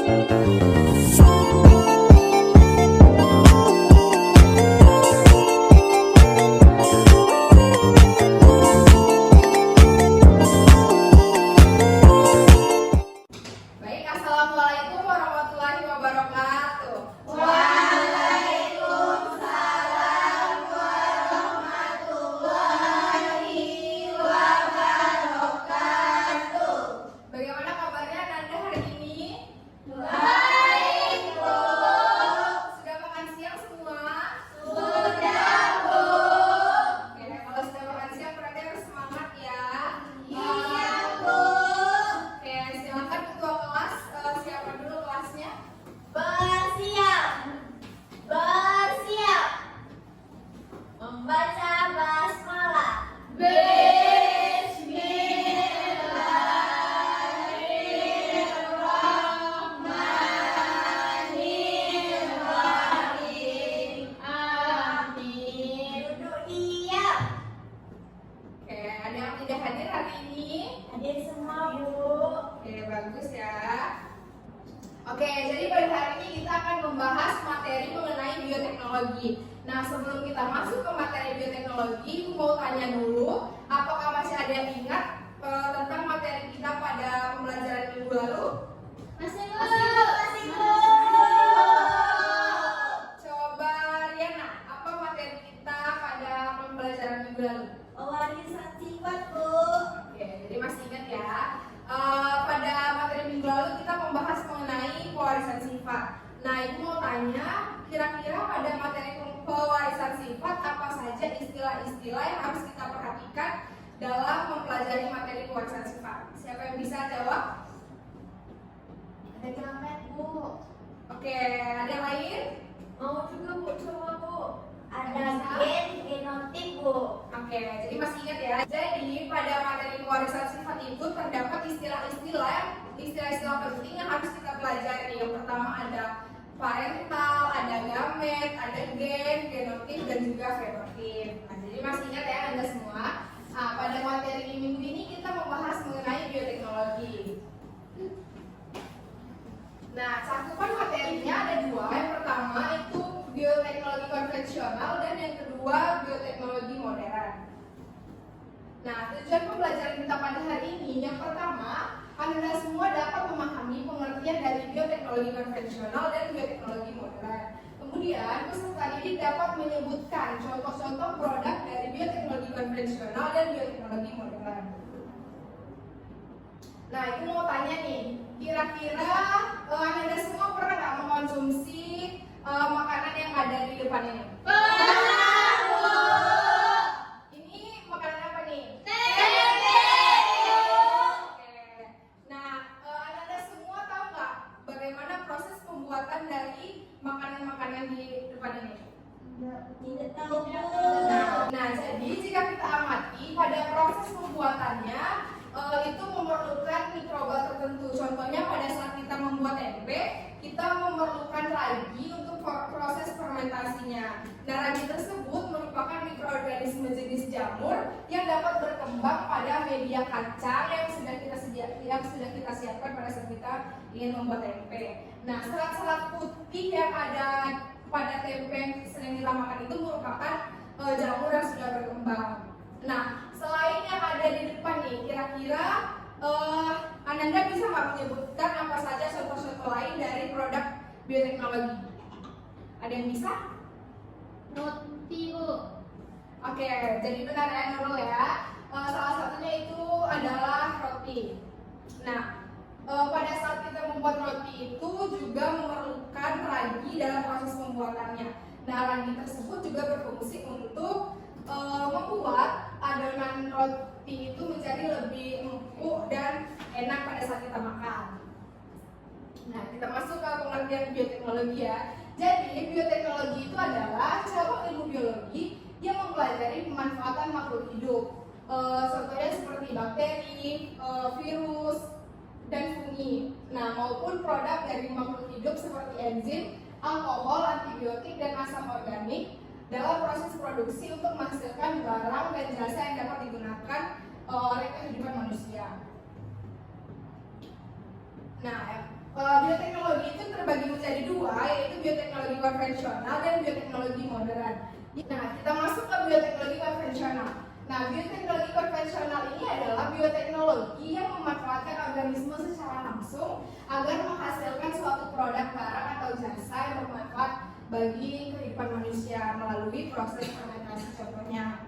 Assalamualaikum warahmatullahi wabarakatuh. Waalaikumsalam warahmatullahi wabarakatuh. Bagaimana kabarnya Nanda hari ini? Baik, Bu. Sudah makan siang semua? Sudah, Bu. Oke, kalau sudah makan siang berarti harus semangat ya. Iya, Bu. Oke, silakan ketua kelas, siapa dulu kelasnya? Bersiap. Bersiap. Membaca basmalah. Bismillahirrahmanirrahim. Amin. Duduk diam. Oke, ada yang tidak hadir hari ini? Hadir semua, Bu. Oke, bagus ya. Oke, jadi pada hari ini kita akan membahas materi mengenai bioteknologi. Nah, sebelum kita masuk ke materi bioteknologi, aku mau tanya dulu, apakah masih ada yang ingat tentang materi kita pada pembelajaran minggu lalu? Masih, Bu. Masih, Bu. Coba Riana, apa materi kita pada pembelajaran minggu lalu? Pewarisan sifat, Bu. Oke, jadi masih ingat ya. Pada materi minggu lalu kita membahas mengenai pewarisan sifat. Nah, ibu mau tanya, kira-kira pada materi pewarisan sifat apa saja istilah-istilah yang harus kita perhatikan dalam mempelajari materi pewarisan sifat? Siapa yang bisa jawab? Ada gramet, Bu. Oke, ada yang lain? Mau juga, Bu. Coba, Bu. Ada Bisa? genotip, Bu. Oke, jadi masih ingat ya. Jadi pada materi pewarisan sifat itu terdapat istilah-istilah penting yang harus kita pelajari. Yang pertama ada parental, ada gamet, ada gen, genotip, dan juga fenotip. Nah, jadi masih ingat ya Anda semua. Nah, pada materi minggu ini kita membahas mengenai bioteknologi. Nah, cakupan materinya ada dua. Yang pertama itu bioteknologi konvensional dan yang kedua bioteknologi modern. Nah, tujuan pembelajaran kita pada hari ini yang pertama, Anda semua dapat memahami pengertian dari bioteknologi konvensional dan bioteknologi modern. Kemudian, peserta didik dapat menyebutkan contoh-contoh produk dari bioteknologi konvensional dan bioteknologi modern. Nah, itu mau tanya nih, kira-kira Anda semua pernah nggak mengkonsumsi makanan yang ada di depan ini? Pernah, Bu. Ini makanan apa nih? Tempe. Oke. Nah, Anda semua tahu nggak bagaimana proses pembuatan dari makanan-makanan di depan ini? Tidak tahu, Bu. Nah, jadi jika kita amati pada proses pembuatannya itu memerlukan mikroba tertentu. Contohnya pada saat kita membuat tempe, kita memerlukan ragi untuk proses fermentasinya. Nah, ragi tersebut merupakan mikroorganisme jenis jamur yang dapat berkembang pada media kacang yang sudah kita siapkan pada saat kita ingin membuat tempe. Nah, serat-serat putih yang ada pada tempe yang sedang kita makan itu merupakan jamur yang sudah berkembang. Nah, selain yang ada di depan nih, kira-kira Ananda bisa nggak menyebutkan apa saja contoh-contoh lain dari produk bioteknologi? Ada yang bisa? Roti, Bu. Oke, jadi benar ya Nurul ya. Salah satunya itu adalah roti. Nah, pada saat kita membuat roti itu juga memerlukan ragi dalam proses pembuatannya. Nah, ragi tersebut juga berfungsi untuk membuat adonan roti itu menjadi lebih empuk dan enak pada saat kita makan. Nah, kita masuk ke pengertian bioteknologi ya. Jadi, bioteknologi itu adalah cabang ilmu biologi yang mempelajari pemanfaatan makhluk hidup. Contohnya seperti bakteri, virus, dan fungi. Nah, maupun produk dari makhluk hidup seperti enzim, alkohol, antibiotik, dan asam organik dalam proses produksi untuk menghasilkan barang dan jasa yang dapat digunakan oleh kehidupan manusia. Nah, Bioteknologi itu terbagi menjadi dua, yaitu bioteknologi konvensional dan bioteknologi modern. Nah, kita masuk ke bioteknologi konvensional. Nah, bioteknologi konvensional ini adalah bioteknologi yang memanfaatkan organisme secara langsung agar menghasilkan suatu produk, barang, atau jasa yang bermanfaat bagi kehidupan manusia melalui proses fermentasi contohnya.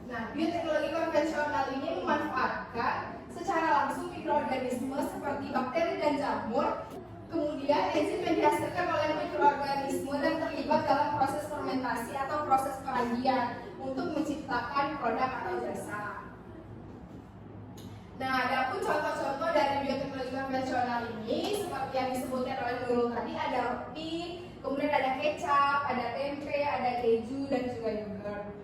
Nah, bioteknologi konvensional ini memanfaatkan secara langsung mikroorganisme seperti bakteri dan jamur. Kemudian enzim yang dihasilkan oleh mikroorganisme dan terlibat dalam proses fermentasi atau proses peragian untuk menciptakan produk atau jasa. Nah, ada pun contoh-contoh dari bioteknologi konvensional ini seperti yang disebutkan oleh Nurul tadi, ada roti, kemudian ada kecap, ada tempe, ada keju, dan juga yogurt.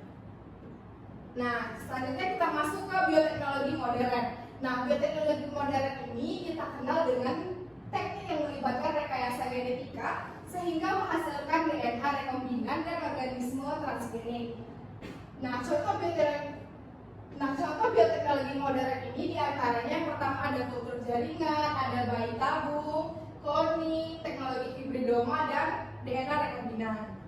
Nah, selanjutnya kita masuk ke bioteknologi modern. Nah, bioteknologi modern ini kita kenal dengan teknik yang melibatkan rekayasa genetika sehingga menghasilkan DNA rekombinan dan organisme transgenik. Nah, contoh bioteknologi modern ini diantaranya yang pertama ada kultur jaringan, ada bayi tabung, kloning, teknologi hibridoma, dan DNA rekombinan.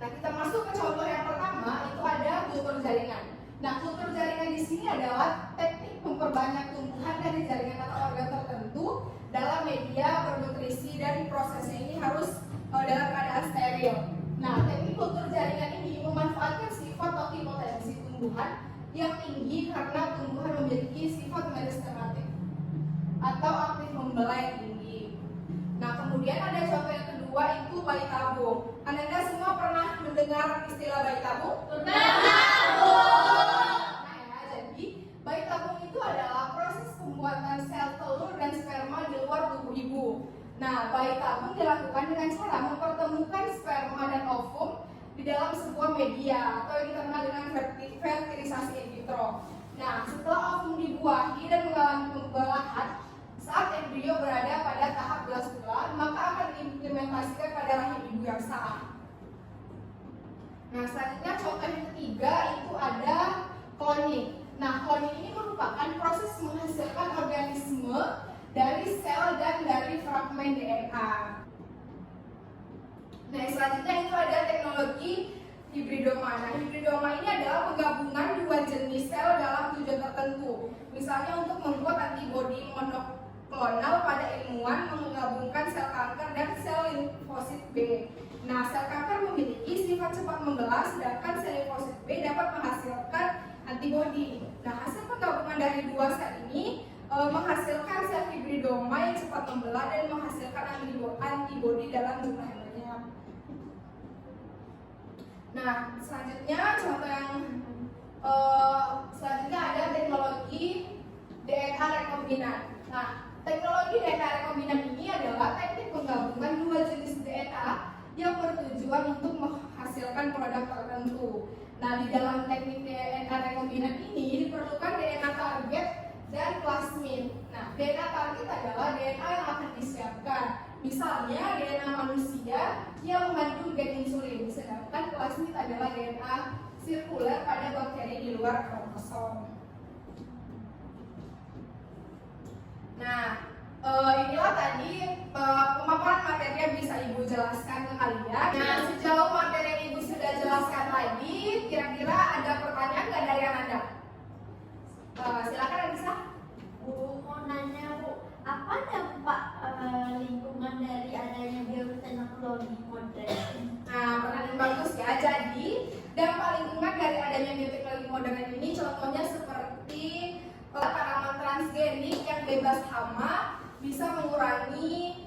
Nah, kita masuk ke contoh yang pertama, itu ada kultur jaringan. Nah, kultur jaringan di sini adalah teknik memperbanyak tumbuhan dari jaringan atau organ tertentu dalam media bernutrisi dan prosesnya ini harus dalam keadaan steril. Nah, teknik kultur jaringan ini memanfaatkan sifat totipotensi tumbuhan yang tinggi karena tumbuhan memiliki sifat meristematik atau aktif membelai tinggi. Nah, kemudian ada contoh yang kedua itu bayi tabung. Anda semua pernah mendengar istilah bayi tabung? Bayi tabung itu adalah proses pembuatan sel telur dan sperma di luar tubuh ibu. Nah, bayi tabung dilakukan dengan cara mempertemukan sperma dan ovum di dalam sebuah media atau yang dikenal dengan fertilisasi in vitro. Nah, setelah ovum dibuahi dan mengalami pembelahan, saat embrio berada pada tahap 11 bulan, maka akan diimplementasikan pada rahim ibu yang sah. Nah, selanjutnya contoh yang ketiga itu ada kloning. Nah, kloning ini merupakan proses menghasilkan organisme dari sel dan dari fragmen DNA. Nah, selanjutnya itu ada teknologi hibridoma. Nah, hibridoma ini adalah penggabungan dua jenis sel dalam tujuan tertentu. Misalnya untuk membuat antibodi monoklonal pada ilmuwan menggabungkan sel kanker dan sel limfosit B. Nah, sel kanker memiliki sifat cepat membelah, sedangkan sel limfosit B dapat menghasilkan antibodi. Nah, hasil penggabungan dari dua sel ini menghasilkan sel hibridoma yang cepat membelah dan menghasilkan antibodi dalam jumlah yang banyak. Nah, selanjutnya contoh yang selanjutnya ada teknologi DNA rekombinan. Nah, teknologi DNA rekombinan ini adalah teknik penggabungan dua jenis DNA yang bertujuan untuk menghasilkan produk tertentu. Nah, di dalam teknik DNA rekombinan ini diperlukan DNA target dan plasmid. Nah, DNA target adalah DNA yang akan disiapkan. Misalnya DNA manusia yang mengandung gen insulin, sedangkan plasmid adalah DNA sirkuler pada bakteri di luar kromosom. Nah, inilah tadi pemaparan materi yang bisa Ibu jelaskan ke kalian. Nah, sejauh materi yang Ibu sudah jelaskan tadi, kira-kira ada pertanyaan nggak dari Anda? Silakan Anissa. Bu, mau nanya Bu, apa dampak lingkungan dari adanya bioteknologi modern? Nah, pertanyaan bagus ya. Jadi, dampak lingkungan dari adanya bioteknologi modern ini contohnya seperti tanaman transgenik yang bebas hama bisa mengurangi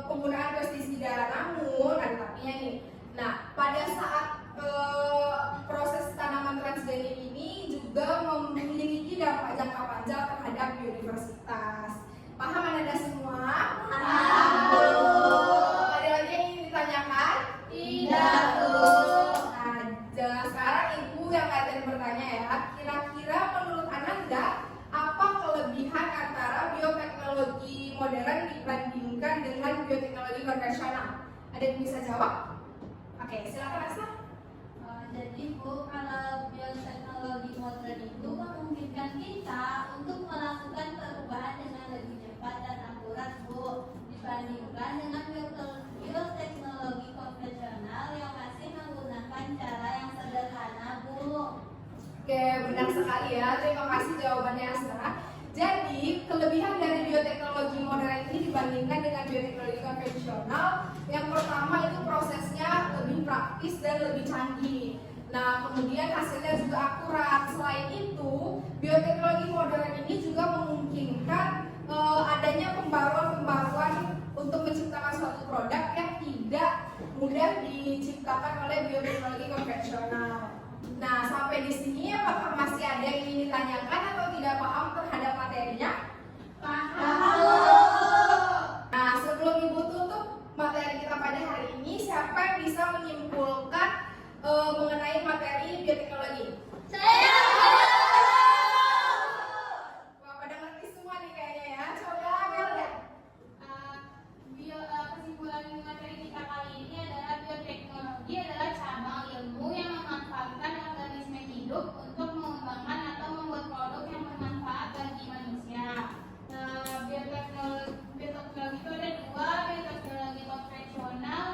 penggunaan pestisida. Namun, ada tapinya nih. Nah, pada saat proses tanaman transgenik ini juga memiliki dampak jangka panjang terhadap biodiversitas. Paham Anda semua? Paham. Ada lagi yang ingin ditanyakan? Tidak, Bu. Nah, sekarang Ibu yang akan bertanya ya, kira-kira menurut Anda apa kelebihan antara bioteknologi modern dibandingkan dengan bioteknologi konvensional? Ada yang bisa jawab? Oke, silakan Asma. Jadi Bu, kalau bioteknologi modern itu memungkinkan kita untuk melakukan perubahan dengan benar sekali ya. Terima kasih jawabannya Astra. Jadi, kelebihan dari bioteknologi modern ini dibandingkan dengan bioteknologi konvensional, yang pertama itu prosesnya lebih praktis dan lebih canggih. Nah, kemudian hasilnya juga akurat. Selain itu, bioteknologi modern ini juga memungkinkan adanya pembaruan-pembaruan untuk menciptakan suatu produk yang tidak mudah diciptakan oleh bioteknologi konvensional. Nah, sampai di sini apakah masih ada yang ingin ditanyakan atau tidak paham terhadap materinya? Paham. Nah, sebelum Ibu tutup materi kita pada hari ini, siapa yang bisa menyimpulkan mengenai materi bioteknologi? Saya. Wah, pada ngerti semua nih kayaknya ya. Coba Mel ya. Kesimpulan materi kita kali ini adalah bioteknologi adalah cabang ilmu yang memanfaatkan organisme hidup untuk mengembangkan atau membuat produk yang bermanfaat bagi manusia. Bioteknologi itu ada dua, bioteknologi konvensional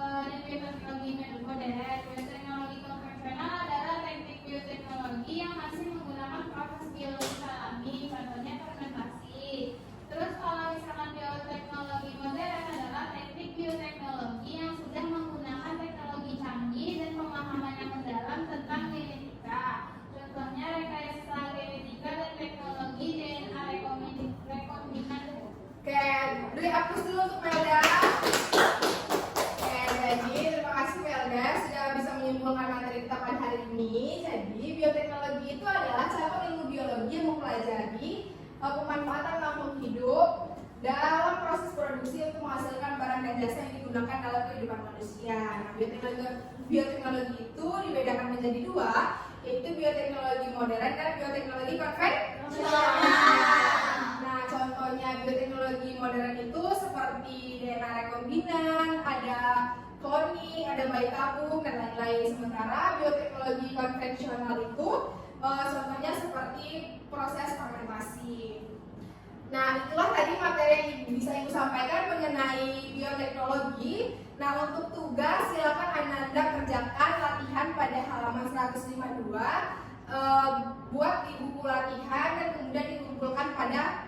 dan bioteknologi modern. Bioteknologi konvensional adalah teknik bioteknologi yang masih menggunakan proses biologi alami, contohnya fermentasi. Terus kalau misalkan bioteknologi modern adalah teknik bioteknologi yang sudah menggunakan teknologi canggih dan pemahaman yang mendalam tentang genetika. Contohnya rekayasa genetika dan teknologi DNA rekombinan. Oke, beri hapus dulu untuk Melda. Oke, jadi terima kasih Melda sudah bisa menyimpulkan materi kita pada hari ini. Jadi bioteknologi itu adalah cabang ilmu biologi yang mempelajari pemanfaatan makhluk hidup dalam proses produksi untuk menghasilkan barang dan jasa yang digunakan dalam kehidupan manusia. Nah, bioteknologi itu dibedakan menjadi dua, yaitu bioteknologi modern dan bioteknologi konvensional. Nah, contohnya bioteknologi modern itu seperti DNA rekombinan, ada cloning, ada bayi tabung, dan lain-lain. Sementara bioteknologi konvensional itu contohnya seperti proses fermentasi. Nah, itulah tadi materi yang bisa Ibu sampaikan mengenai bioteknologi. Nah, untuk tugas silakan Ananda kerjakan latihan pada halaman 152. Buat di buku latihan dan kemudian dikumpulkan pada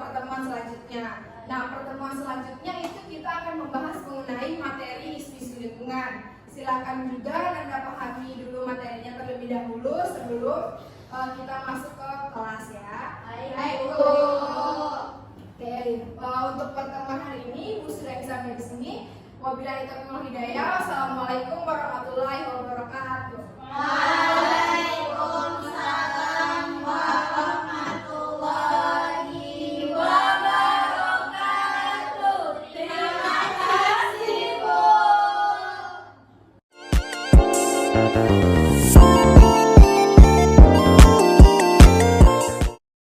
pertemuan selanjutnya. Nah, pertemuan selanjutnya itu kita akan membahas mengenai materi isu-isu lingkungan. Silakan juga Anda pahami dulu materinya terlebih dahulu sebelum kita masuk ke kelas ya. Baik, Bu. Oke, untuk pertemuan hari ini Ibu sudah bisa sampai di sini. Wabillahi taufiq wal hidayah. Wassalamualaikum warahmatullahi wabarakatuh. Waalaikumsalam warahmatullahi wabarakatuh. Terima kasih, Bu.